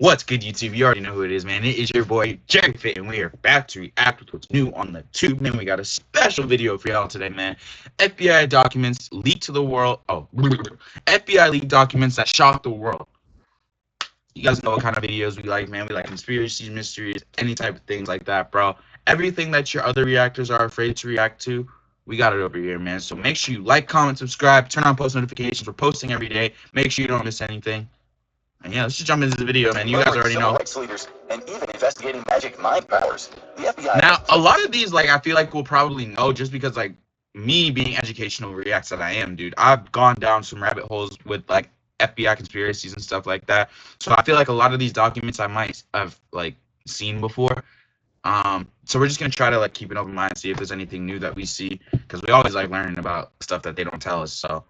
What's good, YouTube? You already know who it is, man. It is your boy, Jerry Fit, and we are back to react with what's new on the tube, man. We got a special video for y'all today, man. FBI documents leaked to the world. Oh, FBI leaked documents that shocked the world. You guys know what kind of videos we like, man. We like conspiracies, mysteries, any type of things like that, bro. Everything that your other reactors are afraid to react to, we got it over here, man. So make sure you like, comment, subscribe, turn on post notifications. We're posting every day. Make sure you don't miss anything. And yeah, let's just jump into the video, man. You guys already know. Rights leaders and even investigating magic mind powers. The FBI. Now, a lot of these, like, I feel like we'll probably know just because, like, me being educational reacts that I am, dude. I've gone down some rabbit holes with, like, FBI conspiracies and stuff like that. So I feel like a lot of these documents I might have, like, seen before. So we're just gonna try to, like, keep an open mind, see if there's anything new that we see, because we always like learning about stuff that they don't tell us. So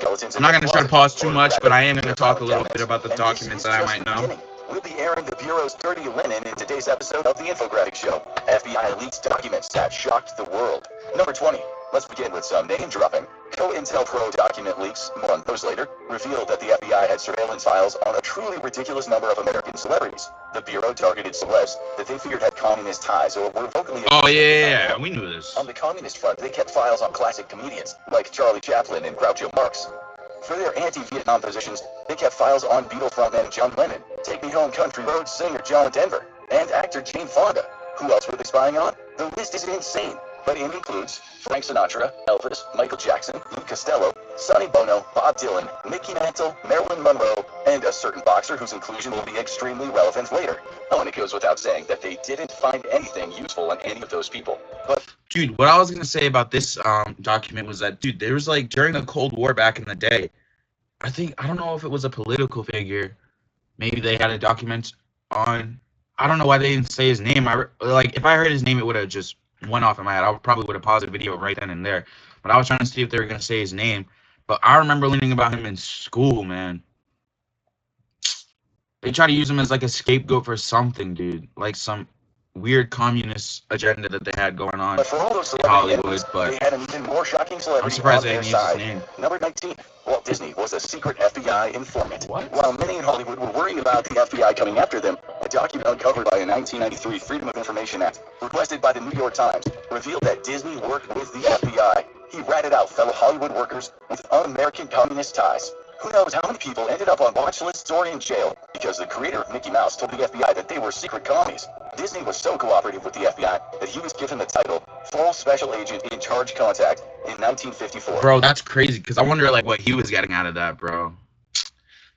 I'm not going to try to pause too much, but I am going to talk a little bit about the documents that I might know. We'll be airing the Bureau's dirty linen in today's episode of the Infographic Show. FBI leaks documents that shocked the world. Number 20. Let's begin with some name dropping. COINTELPRO document leaks, more on those later, revealed that the FBI had surveillance files on a truly ridiculous number of American celebrities. The Bureau targeted celebs that they feared had communist ties or were vocally... Oh, yeah, we knew this. On the communist front, they kept files on classic comedians, like Charlie Chaplin and Groucho Marx. For their anti-Vietnam positions, they kept files on Beatle frontman John Lennon, Take Me Home Country Roads singer John Denver, and actor Jane Fonda. Who else were they spying on? The list is insane, but it includes Frank Sinatra, Elvis, Michael Jackson, Lou Costello, Sonny Bono, Bob Dylan, Mickey Mantle, Marilyn Monroe, and a certain boxer whose inclusion will be extremely relevant later. Oh, and it goes without saying that they didn't find anything useful on any of those people. But dude, what I was gonna say about this document was that, dude, there was, like, during the Cold War back in the day, I don't know if it was a political figure, maybe they had a document on, I don't know why they didn't say his name. Like, if I heard his name, it would have just went off in my head. I probably would have paused the video right then and there, but I was trying to see if they were gonna say his name. But I remember learning about him in school, man. They try to use him as, like, a scapegoat for something, dude, like some weird communist agenda that they had going on for all those in Hollywood, but they had an even more shocking celebrity. I'm surprised they on didn't their use his side. name. Number 19. Walt Disney was a secret FBI informant. What? While many in Hollywood were worrying about the FBI coming after them, a document uncovered by a 1993 Freedom of Information Act, requested by the New York Times, revealed that Disney worked with the FBI. He ratted out fellow Hollywood workers with un-American communist ties. Who knows how many people ended up on watch lists or in jail because the creator of Mickey Mouse told the FBI that they were secret commies. Disney was so cooperative with the FBI that he was given the title Full Special Agent in Charge Contact in 1954. Bro, that's crazy, because I wonder, like, what he was getting out of that, bro.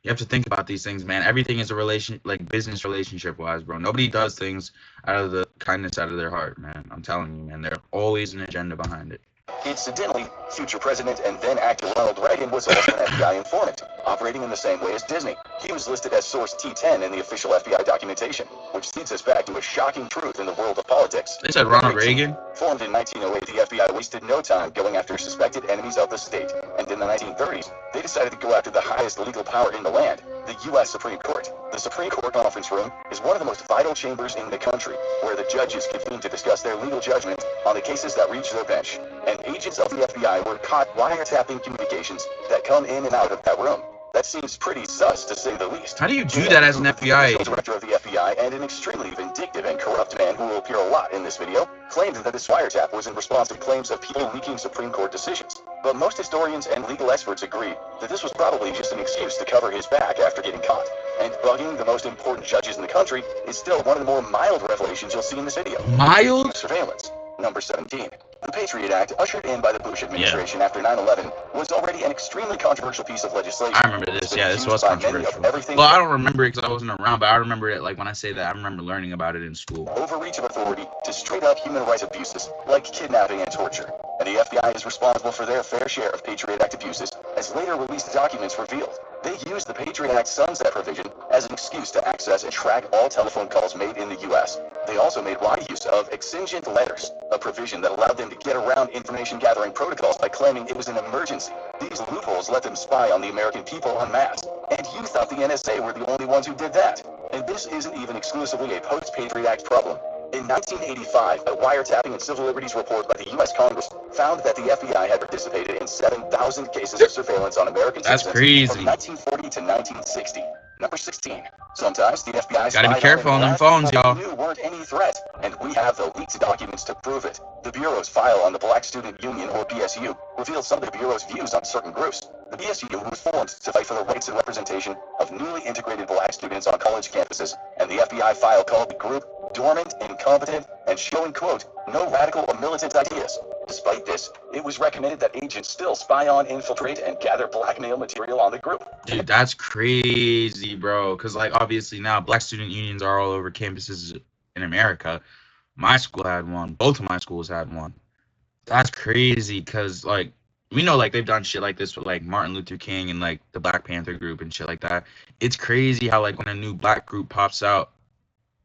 You have to think about these things, man. Everything is a relation, like, business relationship-wise, bro. Nobody does things out of the kindness out of their heart, man. I'm telling you, man. There's always an agenda behind it. Incidentally, future president and then actor Ronald Reagan was also an FBI informant, operating in the same way as Disney. He was listed as source T10 in the official FBI documentation, which leads us back to a shocking truth in the world of politics. They said Ronald Reagan? Formed in 1908, the FBI wasted no time going after suspected enemies of the state, and in the 1930s, they decided to go after the highest legal power in the land, the U.S. Supreme Court. The Supreme Court conference room is one of the most vital chambers in the country, where the judges convene to discuss their legal judgment on the cases that reach their bench. And agents of the FBI were caught wiretapping communications that come in and out of that room. That seems pretty sus, to say the least. How do you do that as an FBI agent? The director of the FBI and an extremely vindictive and corrupt man who will appear a lot in this video claimed that this wiretap was in response to claims of people leaking Supreme Court decisions. But most historians and legal experts agree that this was probably just an excuse to cover his back after getting caught. And bugging the most important judges in the country is still one of the more mild revelations you'll see in this video. Mild? Surveillance. Number 17. The Patriot Act, ushered in by the Bush administration after 9/11, was already an extremely controversial piece of legislation. I remember this. Yeah, this was controversial. Well, I don't remember it because I wasn't around, but I remember it, like, when I say that, I remember learning about it in school. Overreach of authority to straight-up human rights abuses, like kidnapping and torture. And the FBI is responsible for their fair share of Patriot Act abuses, as later released documents revealed. They used the Patriot Act sunset provision as an excuse to access and track all telephone calls made in the U.S. They also made wide use of exigent letters, a provision that allowed them to get around information gathering protocols by claiming it was an emergency. These loopholes let them spy on the American people en masse. And you thought the NSA were the only ones who did that. And this isn't even exclusively a post-Patriot Act problem. In 1985, a wiretapping and civil liberties report by the U.S. Congress found that the FBI had participated in 7,000 cases of surveillance on American citizens crazy. from 1940 to 1960. Number 16. Sometimes the FBI Gotta be spied careful on on them and phones, y'all. knew weren't any threat, and we have the leaked documents to prove it. The Bureau's file on the Black Student Union, or BSU, revealed some of the Bureau's views on certain groups. The BSU was formed to fight for the rights and representation of newly integrated black students on college campuses, and the FBI file called the group dormant, incompetent, and showing, quote, no radical or militant ideas. Despite this, it was recommended that agents still spy on, infiltrate, and gather blackmail material on the group. Dude, that's crazy, bro. Because, like, obviously now black student unions are all over campuses in America. My school had one. Both of my schools had one. That's crazy because, like, we know, like, they've done shit like this with, like, Martin Luther King and, like, the Black Panther group and shit like that. It's crazy how, like, when a new black group pops out,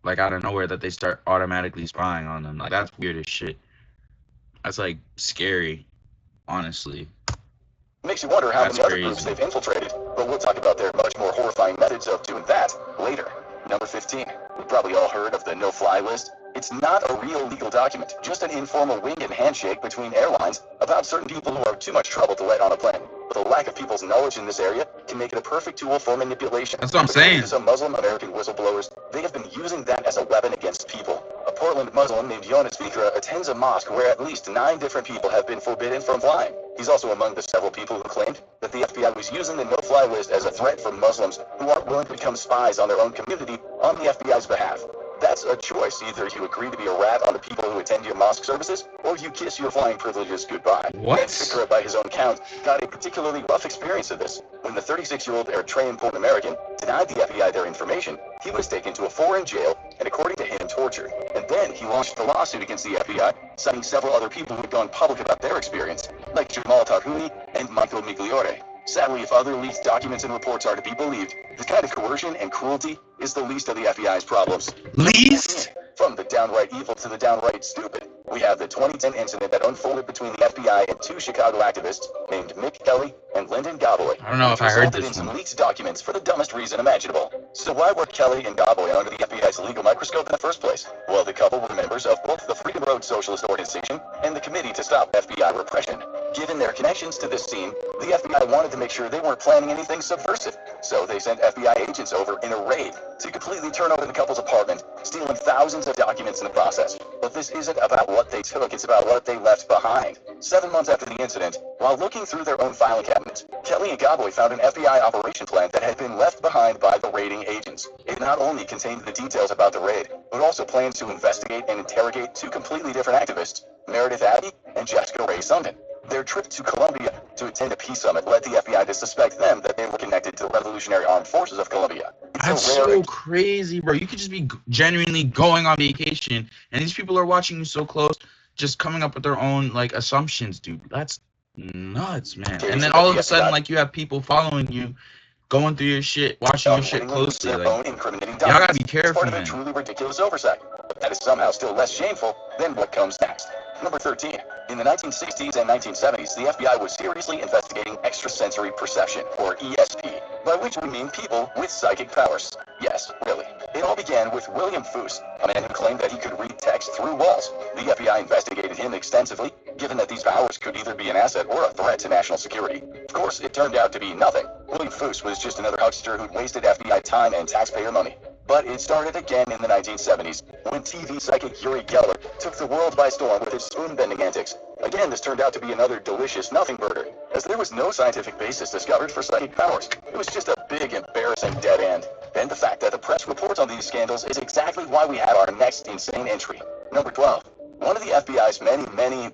like, out of nowhere, that they start automatically spying on them. Like, that's weird as shit. That's, like, scary, honestly. Makes you wonder how That's many other crazy. groups they've infiltrated, but we'll talk about their much more horrifying methods of doing that later. Number 15. We've probably all heard of the no-fly list. It's not a real legal document, just an informal wink and handshake between airlines about certain people who are too much trouble to let on a plane. But the lack of people's knowledge in this area can make it a perfect tool for manipulation. That's what I'm According saying. to some Muslim American whistleblowers, they have been using that as a weapon against people. A Portland Muslim named Jonas Fikra attends a mosque where at least 9 different people have been forbidden from flying. He's also among the several people who claimed that the FBI was using the no-fly list as a threat for Muslims who aren't willing to become spies on their own community on the FBI's behalf. That's a choice. Either you agree to be a rat on the people who attend your mosque services, or you kiss your flying privileges goodbye. What? And Fikra, by his own count, got a particularly rough experience of this. When the 36-year-old Eritrean-born American denied the FBI their information, he was taken to a foreign jail and, according to him, tortured. And then he launched a lawsuit against the FBI, citing several other people who had gone public about their experience, like Jamal Tarhouni and Michael Migliore. Sadly, if other leaked documents and reports are to be believed, this kind of coercion and cruelty is the least of the FBI's problems. Least? From the downright evil to the downright stupid, we have the 2010 incident that unfolded between the FBI and 2 Chicago activists named Mick Kelly and Lyndon Gaboy. I don't know if I heard resulted this in some one. leaked documents for the dumbest reason imaginable. So why were Kelly and Gaboy under the FBI's legal microscope in the first place? Well, the couple were members of both the Freedom Road Socialist Organization and the Committee to Stop FBI Repression. Given their connections to this scene, the FBI wanted to make sure they weren't planning anything subversive. So they sent FBI agents over in a raid to completely turn over the couple's apartment, stealing thousands of documents in the process. But this isn't about what they took, it's about what they left behind. 7 months after the incident, while looking through their own filing cabinets, Kelly and Gaboy found an FBI operation plan that had been left behind by the raiding agents. It not only contained the details about the raid, but also plans to investigate and interrogate 2 completely different activists, Meredith Abbey and Jessica Ray Sundin. Their trip to Colombia to attend a peace summit led the FBI to suspect them that they were connected to the Revolutionary Armed Forces of Colombia. That's so crazy, bro. You could just be genuinely going on vacation, and these people are watching you so close, just coming up with their own, like, assumptions, dude. That's nuts, man. And then all of a sudden, like, you have people following you, going through your shit, watching your shit closely. Like, y'all gotta be careful, man. It's part of a truly ridiculous oversight, but that is somehow still less shameful than what comes next. Number 13. In the 1960s and 1970s, the FBI was seriously investigating extrasensory perception, or ESP, by which we mean people with psychic powers. Yes, really. It all began with William Foos, a man who claimed that he could read text through walls. The FBI investigated him extensively, given that these powers could either be an asset or a threat to national security. Of course, it turned out to be nothing. William Foos was just another huckster who'd wasted FBI time and taxpayer money. But it started again in the 1970s, when TV psychic Uri Geller took the world by storm with his spoon-bending antics. Again, this turned out to be another delicious nothing burger, as there was no scientific basis discovered for psychic powers. It was just a big, embarrassing dead end. And the fact that the press reports on these scandals is exactly why we have our next insane entry. Number 12. One of the FBI's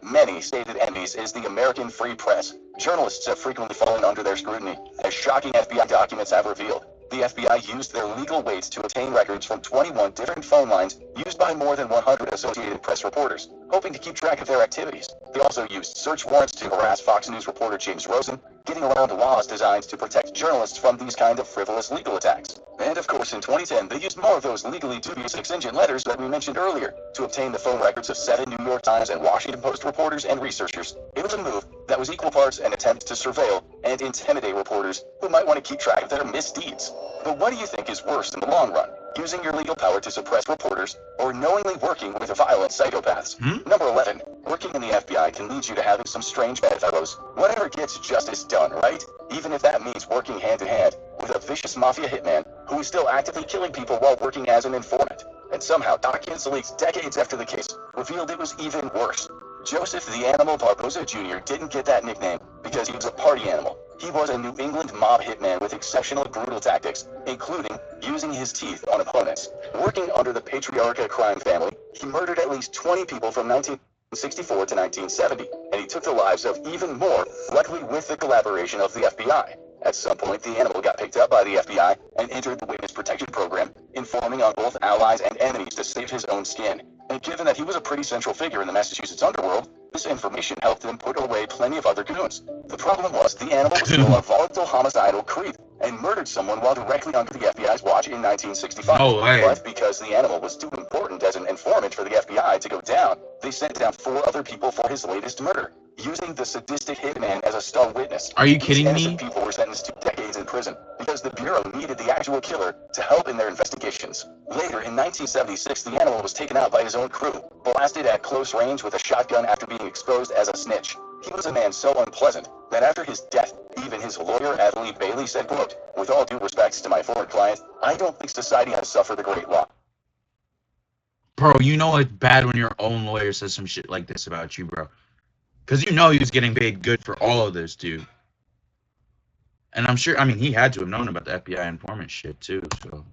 many stated enemies is the American free press. Journalists have frequently fallen under their scrutiny, as shocking FBI documents have revealed. The FBI used their legal weight to obtain records from 21 different phone lines used by more than 100 Associated Press reporters, hoping to keep track of their activities. They also used search warrants to harass Fox News reporter James Rosen, getting around laws designed to protect journalists from these kind of frivolous legal attacks. And of course, in 2010, they used more of those legally dubious exigent letters that we mentioned earlier to obtain the phone records of 7 New York Times and Washington Post reporters and researchers. It was a move that was equal parts an attempt to surveil and intimidate reporters who might want to keep track of their misdeeds. But what do you think is worse in the long run? Using your legal power to suppress reporters, or knowingly working with violent psychopaths? Number 11. Working in the FBI can lead you to having some strange bedfellows. Whatever gets justice done, right? Even if that means working hand in hand with a vicious mafia hitman who who was still actively killing people while working as an informant. And somehow, documents leaked decades after the case revealed it was even worse. Joseph the Animal Barboza Jr. didn't get that nickname because he was a party animal. He was a New England mob hitman with exceptionally brutal tactics, including using his teeth on opponents. Working under the Patriarca crime family, he murdered at least 20 people from 1964 to 1970, and he took the lives of even more, likely with the collaboration of the FBI. At some point, the animal got picked up by the FBI and entered the witness protection program, informing on both allies and enemies to save his own skin. And given that he was a pretty central figure in the Massachusetts underworld, this information helped him put away plenty of other goons. The problem was the animal was still a volatile homicidal creep and murdered someone while directly under the FBI's watch in 1965. No way. But because the animal was too important as an informant for the FBI to go down, they sent down 4 other people for his latest murder, using the sadistic hitman as a star witness. Are you kidding These me? innocent people were sentenced to decades in prison because the Bureau needed the actual killer to help in their investigations. Later, in 1976, the animal was taken out by his own crew, blasted at close range with a shotgun after being exposed as a snitch. He was a man so unpleasant that after his death, even his lawyer, Adley Bailey, said, quote, "With all due respects to my former client, I don't think society has suffered a great loss." Bro, you know it's bad when your own lawyer says some shit like this about you, bro. Because you know he was getting paid good for all of this, dude. And I'm sure, I mean, he had to have known about the FBI informant shit, too, so.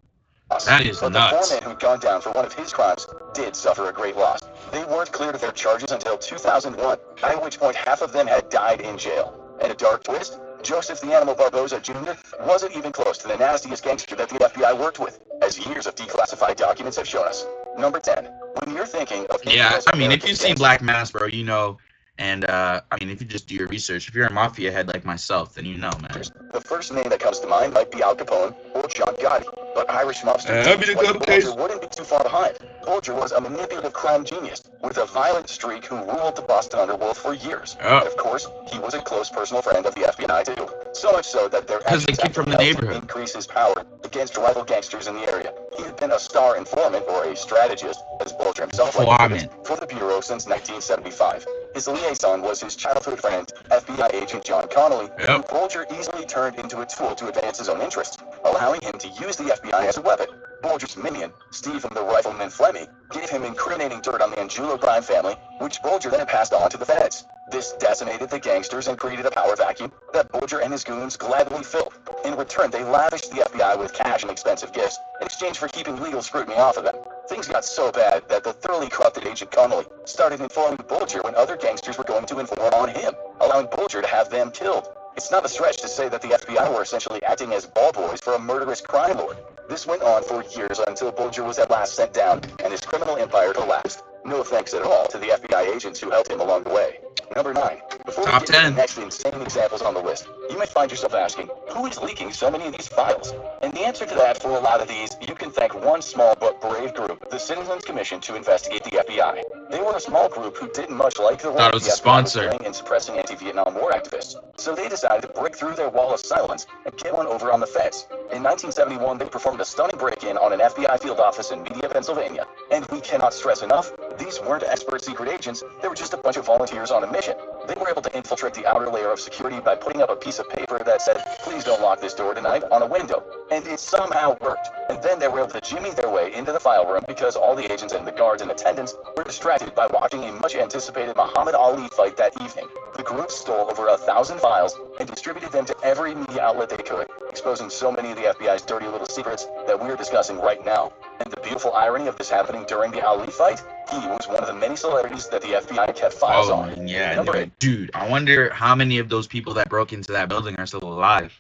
That is But nuts. the 4 men who'd gone down for one of his crimes did suffer a great loss. They weren't cleared of their charges until 2001, at which point half of them had died in jail. And a dark twist, Joseph the Animal Barboza Jr. wasn't even close to the nastiest gangster that the FBI worked with, as years of declassified documents have shown us. Number 10. When you're thinking of... Yeah, I mean, if you've seen Black Mass, bro, you know. And, I mean, if you just do your research, if you're a mafia head like myself, then you know, man. The first name that comes to mind might be Al Capone or John Gotti, but Irish mobster Bulger wouldn't be too far behind. Bulger was a manipulative crime genius with a violent streak who ruled the Boston underworld for years. And of course, he was a close personal friend of the FBI too. So much so that their actions from the neighborhood increase his power against rival gangsters in the area. He had been a star informant or a strategist, as Bulger himself liked to put it, for the Bureau since 1975. His liaison was his childhood friend, FBI agent John Connolly, who Bulger easily turned into a tool to advance his own interests, allowing him to use the FBI as a weapon. Bulger's minion, Stephen the Rifleman Fleming, gave him incriminating dirt on the Angulo crime family, which Bulger then passed on to the feds. This decimated the gangsters and created a power vacuum that Bulger and his goons gladly filled. In return, they lavished the FBI with cash and expensive gifts in exchange for keeping legal scrutiny off of them. Things got so bad that the thoroughly corrupted Agent Connolly started informing Bulger when other gangsters were going to inform on him, allowing Bulger to have them killed. It's not a stretch to say that the FBI were essentially acting as ball boys for a murderous crime lord. This went on for years until Bulger was at last sent down and his criminal empire collapsed. No thanks at all to the FBI agents who helped him along the way. Number 9. Before we get to the next insane examples on the list, you might find yourself asking, who is leaking so many of these files? And the answer to that, for a lot of these, you can thank one small but brave group, the Citizens Commission to investigate the FBI. They were a small group who didn't much like the role the FBI was playing in suppressing anti-Vietnam War activists. So they decided to break through their wall of silence and get one over on the feds. In 1971, they performed a stunning break-in on an FBI field office in Media, Pennsylvania. And we cannot stress enough, these weren't expert secret agents, they were just a bunch of volunteers on a mission. They were able to infiltrate the outer layer of security by putting up a piece of paper that said, "Please don't lock this door tonight," on a window. And it somehow worked. And then they were able to jimmy their way into the file room because all the agents and the guards in attendance were distracted by watching a much-anticipated Muhammad Ali fight that evening. The group stole over 1,000 files and distributed them to every media outlet they could, exposing so many of the FBI's dirty little secrets that we're discussing right now. And the beautiful irony of this happening during the Ali fight, he was one of the many celebrities that the FBI kept files on. Yeah, Number 8. Dude, I wonder how many of those people that broke into that building are still alive.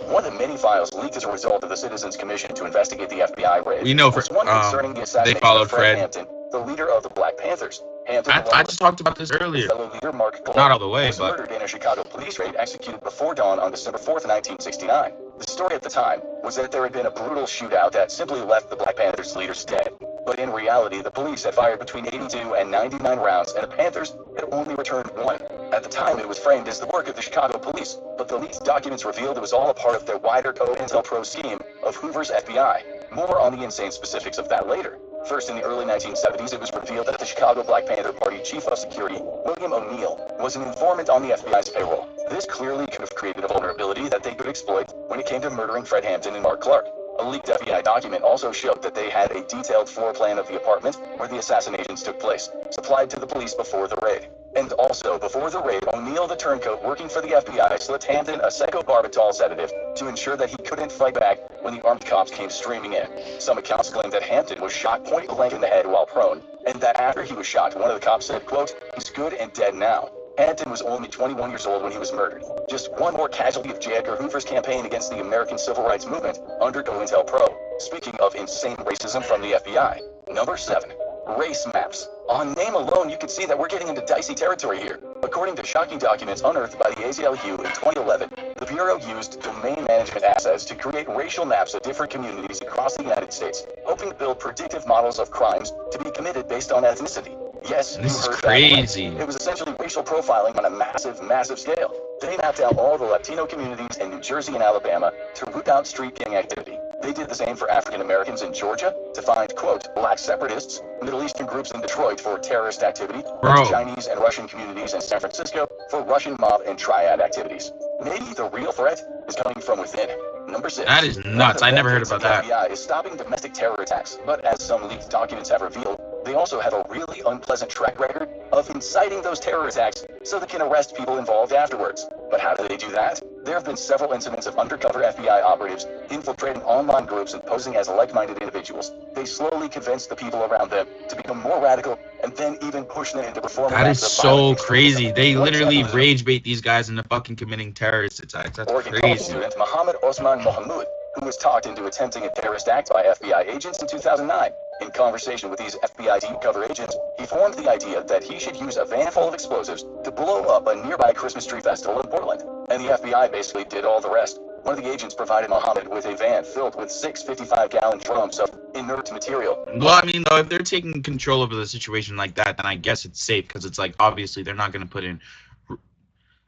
One of the many files leaked as a result of the Citizens Commission to investigate the FBI raid. We know was one concerning the assassination of Fred Hampton, the leader of the Black Panthers. Hampton, I just talked about this earlier. Fellow leader Mark Clark, not all the way, was but murdered in a Chicago police raid executed before dawn on December 4th, 1969. The story at the time was that there had been a brutal shootout that simply left the Black Panthers leaders dead. But in reality, the police had fired between 82 and 99 rounds, and the Panthers had only returned 1. At the time, it was framed as the work of the Chicago police, but the leaked documents revealed it was all a part of their wider COINTELPRO scheme of Hoover's FBI. More on the insane specifics of that later. First, in the early 1970s, it was revealed that the Chicago Black Panther Party Chief of Security, William O'Neill, was an informant on the FBI's payroll. This clearly could have created a vulnerability that they could exploit when it came to murdering Fred Hampton and Mark Clark. A leaked FBI document also showed that they had a detailed floor plan of the apartment where the assassinations took place, supplied to the police before the raid. And also, before the raid, O'Neill, the turncoat working for the FBI, slipped Hampton a psychobarbital sedative to ensure that he couldn't fight back when the armed cops came streaming in. Some accounts claim that Hampton was shot point blank in the head while prone, and that after he was shot, one of the cops said, quote, "He's good and dead now." Hampton was only 21 years old when he was murdered. Just one more casualty of J. Edgar Hoover's campaign against the American Civil Rights Movement under COINTELPRO. Speaking of insane racism from the FBI. Number 7. Race maps. On name alone, you can see that we're getting into dicey territory here. According to shocking documents unearthed by the ACLU in 2011, the Bureau used domain management assets to create racial maps of different communities across the United States, hoping to build predictive models of crimes to be committed based on ethnicity. Yes, This you is heard crazy. that right. It was essentially racial profiling on a massive scale. They mapped out all the Latino communities in New Jersey and Alabama to root out street gang activity. They did the same for African Americans in Georgia to find, quote, black separatists, Middle Eastern groups in Detroit for terrorist activity, and Chinese and Russian communities in San Francisco for Russian mob and triad activities. Maybe the real threat is coming from within. Number 6. That is nuts. I never heard about that. The FBI is stopping domestic terror attacks, but as some leaked documents have revealed, they also have a really unpleasant track record of inciting those terror attacks so they can arrest people involved afterwards. But how do they do that? There have been several incidents of undercover FBI operatives infiltrating online groups and posing as like-minded individuals. They slowly convince the people around them to become more radical and then even push them into performing That is acts of so violent crazy. They extremism. literally rage bait these guys into fucking committing terrorist attacks. That's Oregon College crazy. student Mohammed Osman Mohamud, who was talked into attempting a terrorist act by FBI agents in 2009. In conversation with these FBI deep cover agents, he formed the idea that he should use a van full of explosives to blow up a nearby Christmas tree festival in Portland. And the FBI basically did all the rest. One of the agents provided Mohammed with a van filled with 6 55-gallon drums of inert material. Well, I mean, though, if they're taking control over the situation like that, then I guess it's safe, because it's like, obviously, they're not going to put in...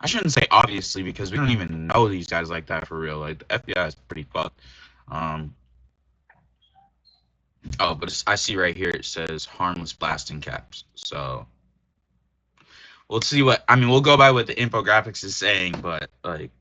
I shouldn't say obviously, because we don't even know these guys like that for real. Like, the FBI is pretty fucked. Oh, but I see right here it says harmless blasting caps. So we'll see what we'll go by what the infographics is saying, but like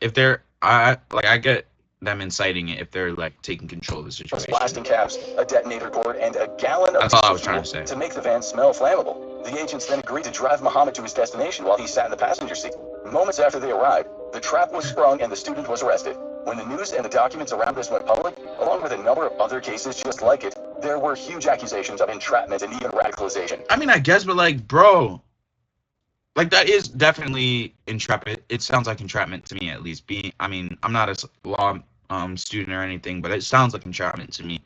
if they're I get them inciting it if they're like taking control of the situation. Blasting caps, a detonator cord, and a gallon of That's all I was trying to say. To make the van smell flammable. The agents then agreed to drive Mohammed to his destination while he sat in the passenger seat. Moments after they arrived, the trap was sprung and the student was arrested. When the news and the documents around this went public, along with a number of other cases just like it, there were huge accusations of entrapment and even radicalization. I mean, I guess, but like, bro, like that is definitely entrapment. It sounds like entrapment to me, at least. I'm not a law student or anything, but it sounds like entrapment to me.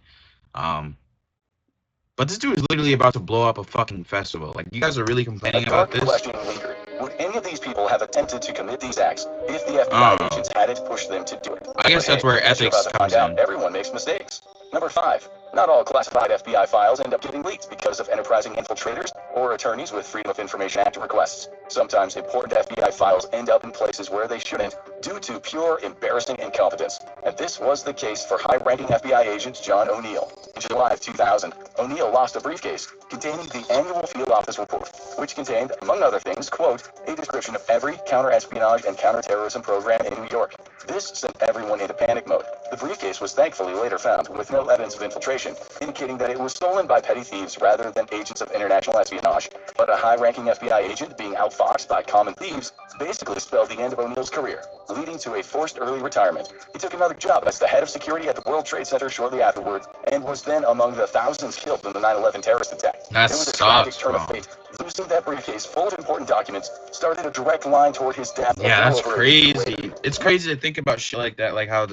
But this dude is literally about to blow up a fucking festival. Like, you guys are really complaining about this? Question lingered. Would any of these people have attempted to commit these acts if the FBI agents hadn't pushed them to do it? I guess that's where ethics comes in. Everyone makes mistakes. Number 5. Not all classified FBI files end up getting leaked because of enterprising infiltrators or attorneys with Freedom of Information Act requests. Sometimes important FBI files end up in places where they shouldn't due to pure embarrassing incompetence. And this was the case for high-ranking FBI agent John O'Neill. In July of 2000, O'Neill lost a briefcase containing the annual field office report, which contained, among other things, quote, a description of every counter-espionage and counter-terrorism program in New York. This sent everyone into panic mode. The briefcase was thankfully later found with no evidence of infiltration, indicating that it was stolen by petty thieves rather than agents of international espionage. But a high-ranking FBI agent being outfoxed by common thieves basically spelled the end of O'Neill's career, leading to a forced early retirement. He took another job as the head of security at the World Trade Center shortly afterwards, and was then among the thousands killed in the 9/11 terrorist attack. That it was a sucks, tragic turn of fate. Losing that briefcase full of important documents started a direct line toward his death. Yeah, that's crazy. It's crazy to think about shit like that, like how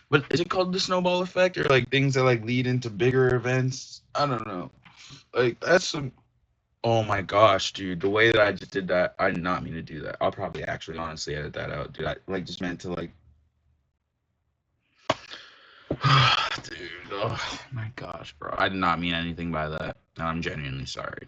but is it called the snowball effect, or like things that like lead into bigger events? I don't know. Like that's some. Oh my gosh, dude! The way that I just did that, I did not mean to do that. I'll probably actually honestly edit that out, dude. I like just meant to like. Dude, oh my gosh, bro! I did not mean anything by that, and I'm genuinely sorry.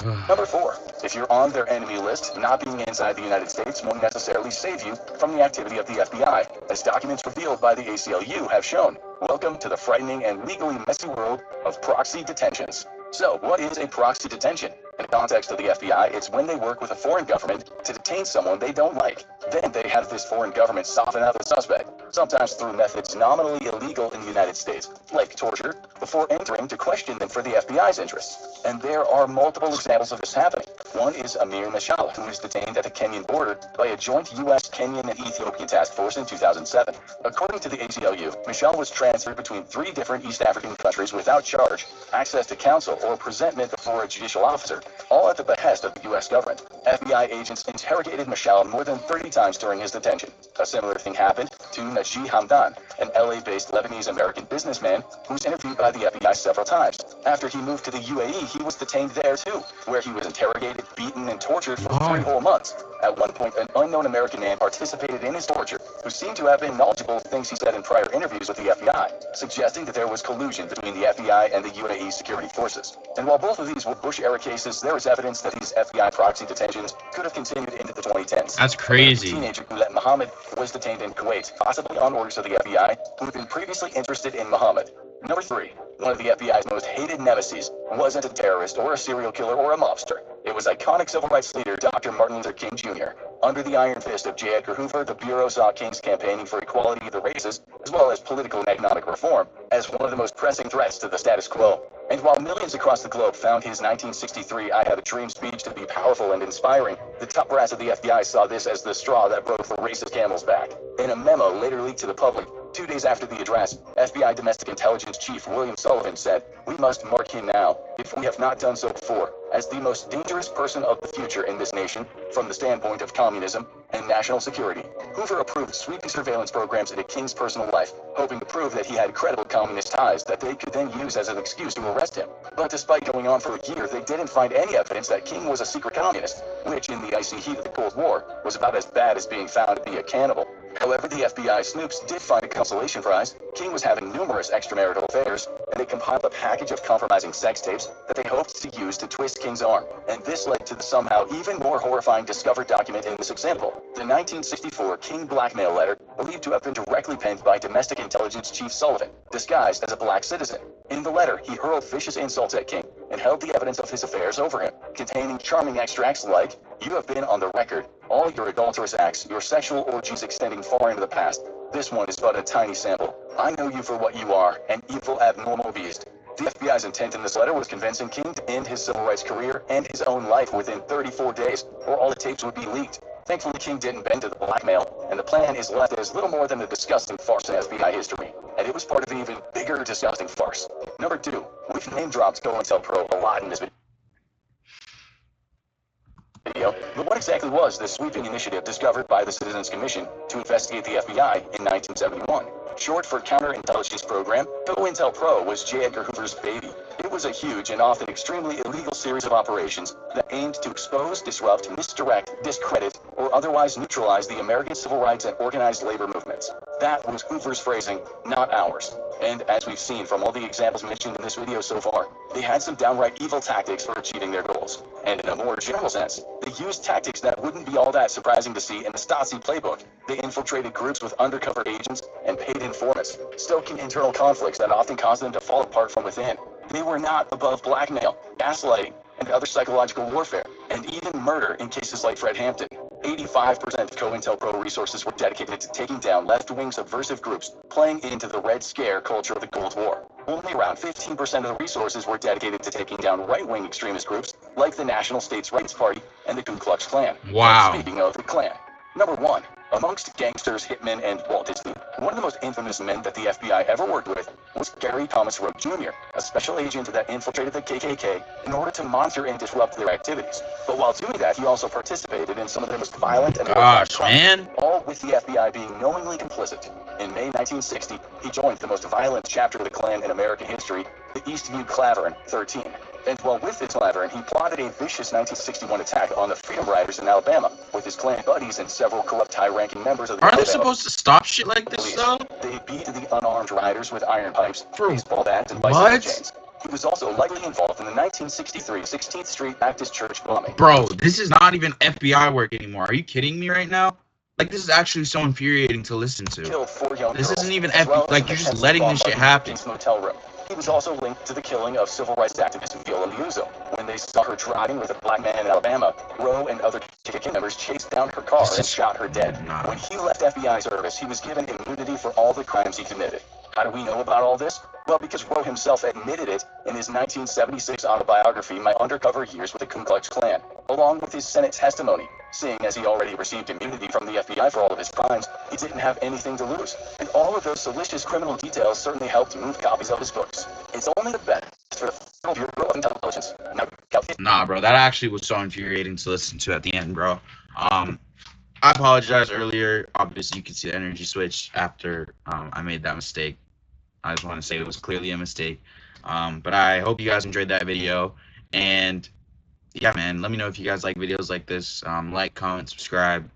Number 4. If you're on their enemy list, not being inside the United States won't necessarily save you from the activity of the FBI, as documents revealed by the ACLU have shown. Welcome to the frightening and legally messy world of proxy detentions. So, what is a proxy detention? In the context of the FBI, it's when they work with a foreign government to detain someone they don't like. Then they have this foreign government soften out the suspect, sometimes through methods nominally illegal in the United States, like torture, before entering to question them for the FBI's interests. And there are multiple examples of this happening. One is Amir Mashal, who was detained at the Kenyan border by a joint U.S., Kenyan, and Ethiopian task force in 2007. According to the ACLU, Mashal was transferred between 3 different East African countries without charge, access to counsel, or presentment before a judicial officer, all at the behest of the U.S. government. FBI agents interrogated Mashal more than 30 times during his detention. A similar thing happened to Naji Hamdan, an LA-based Lebanese-American businessman who was interviewed by the FBI several times. After he moved to the UAE, he was detained there too, where he was interrogated, beaten, and tortured for 3 whole months. At one point, an unknown American man participated in his torture, who seemed to have been knowledgeable of things he said in prior interviews with the FBI, suggesting that there was collusion between the FBI and the UAE security forces. And while both of these were Bush-era cases, there is evidence that these FBI proxy detentions could have continued into the 2010s. That's crazy. A teenager Gulet Muhammad was detained in Kuwait, possibly on orders of the FBI, who had been previously interested in Muhammad. Number 3. One of the FBI's most hated nemesis wasn't a terrorist or a serial killer or a mobster. It was iconic civil rights leader Dr. Martin Luther King Jr. Under the iron fist of J. Edgar Hoover, the Bureau saw King's campaigning for equality of the races, as well as political and economic reform, as one of the most pressing threats to the status quo. And while millions across the globe found his 1963 I Have a Dream speech to be powerful and inspiring, the top brass of the FBI saw this as the straw that broke the racist camel's back. In a memo later leaked to the public, 2 days after the address, FBI Domestic Intelligence Chief William Sullivan said, "We must mark him now, if we have not done so before, as the most dangerous person of the future in this nation, from the standpoint of communism and national security." Hoover approved sweeping surveillance programs into King's personal life, hoping to prove that he had credible communist ties that they could then use as an excuse to arrest him. But despite going on for a year, they didn't find any evidence that King was a secret communist, which in the icy heat of the Cold War was about as bad as being found to be a cannibal. However, the FBI snoops did find a consolation prize. King was having numerous extramarital affairs, and they compiled a package of compromising sex tapes that they hoped to use to twist King's arm. And this led to the somehow even more horrifying discovered document in this example, the 1964 King blackmail letter, believed to have been directly penned by Domestic Intelligence Chief Sullivan, disguised as a black citizen. In the letter, he hurled vicious insults at King and held the evidence of his affairs over him, containing charming extracts like, "You have been on the record, all your adulterous acts, your sexual orgies extending far into the past. This one is but a tiny sample. I know you for what you are, an evil abnormal beast." The FBI's intent in this letter was convincing King to end his civil rights career and his own life within 34 days, or all the tapes would be leaked. Thankfully, King didn't bend to the blackmail, and the plan is left as little more than a disgusting farce in FBI history. And it was part of an even bigger disgusting farce. Number 2, we've name-dropped COINTELPRO a lot in this video, but what exactly was this sweeping initiative discovered by the Citizens Commission to investigate the FBI in 1971? Short for Counterintelligence Program, COINTELPRO was J. Edgar Hoover's baby. It was a huge and often extremely illegal series of operations that aimed to expose, disrupt, misdirect, discredit, or otherwise neutralize the American civil rights and organized labor movements. That was Hoover's phrasing, not ours. And as we've seen from all the examples mentioned in this video so far, they had some downright evil tactics for achieving their goals. And in a more general sense, they used tactics that wouldn't be all that surprising to see in the Stasi playbook. They infiltrated groups with undercover agents and paid informants, stoking internal conflicts that often caused them to fall apart from within. They were not above blackmail, gaslighting, and other psychological warfare, and even murder in cases like Fred Hampton. 85% of COINTELPRO resources were dedicated to taking down left-wing subversive groups, playing into the Red Scare culture of the Cold War. Only around 15% of the resources were dedicated to taking down right-wing extremist groups, like the National States Rights Party and the Ku Klux Klan. Wow. And speaking of the Klan, number 1. Amongst gangsters, hitmen, and Walt Disney, one of the most infamous men that the FBI ever worked with was Gary Thomas Rowe Jr., a special agent that infiltrated the KKK in order to monitor and disrupt their activities. But while doing that, he also participated in some of the most violent and horrifying crimes, all with the FBI being knowingly complicit. In May 1960, he joined the most violent chapter of the Klan in American history, the Eastview Clavern 13. And while with this Clavern, he plotted a vicious 1961 attack on the Freedom Riders in Alabama, with his Klan buddies and several corrupt high-ranking members of the Aren't they supposed to stop shit like this, police. though? They beat the unarmed riders with iron pipes, For baseball bats, and bicycle what? chains. He was also likely involved in the 1963 16th Street Baptist Church bombing. Bro, this is not even FBI work anymore. Are you kidding me right now? Like, this is actually so infuriating to listen to. Killed 4 young This girls, isn't even as well as like, an you're just attempted letting bomb this shit in happen. his motel room. He was also linked to the killing of civil rights activist Viola Liuzzo. When they saw her driving with a black man in Alabama, Rowe and other KKK members chased down her car and shot her dead. When he left FBI service, he was given immunity for all the crimes he committed. How do we know about all this? Well, because Rowe himself admitted it in his 1976 autobiography, My Undercover Years with the Ku Klux Klan, along with his Senate testimony. Seeing as he already received immunity from the FBI for all of his crimes, he didn't have anything to lose. And all of those salacious criminal details certainly helped move copies of his books. It's only the best for the Federal Bureau of Intelligence. Nah, bro, that actually was so infuriating to listen to at the end, bro. I apologize earlier. Obviously, you can see the energy switch after I made that mistake. I just want to say it was clearly a mistake. But I hope you guys enjoyed that video. And yeah, man, let me know if you guys like videos like this. Like, comment, subscribe.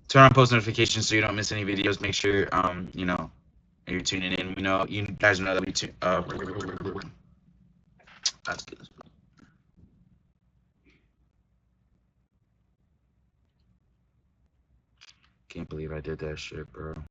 Turn on post notifications so you don't miss any videos. Make sure, you know, you're tuning in. You guys know that we that's good. Can't believe I did that shit, bro.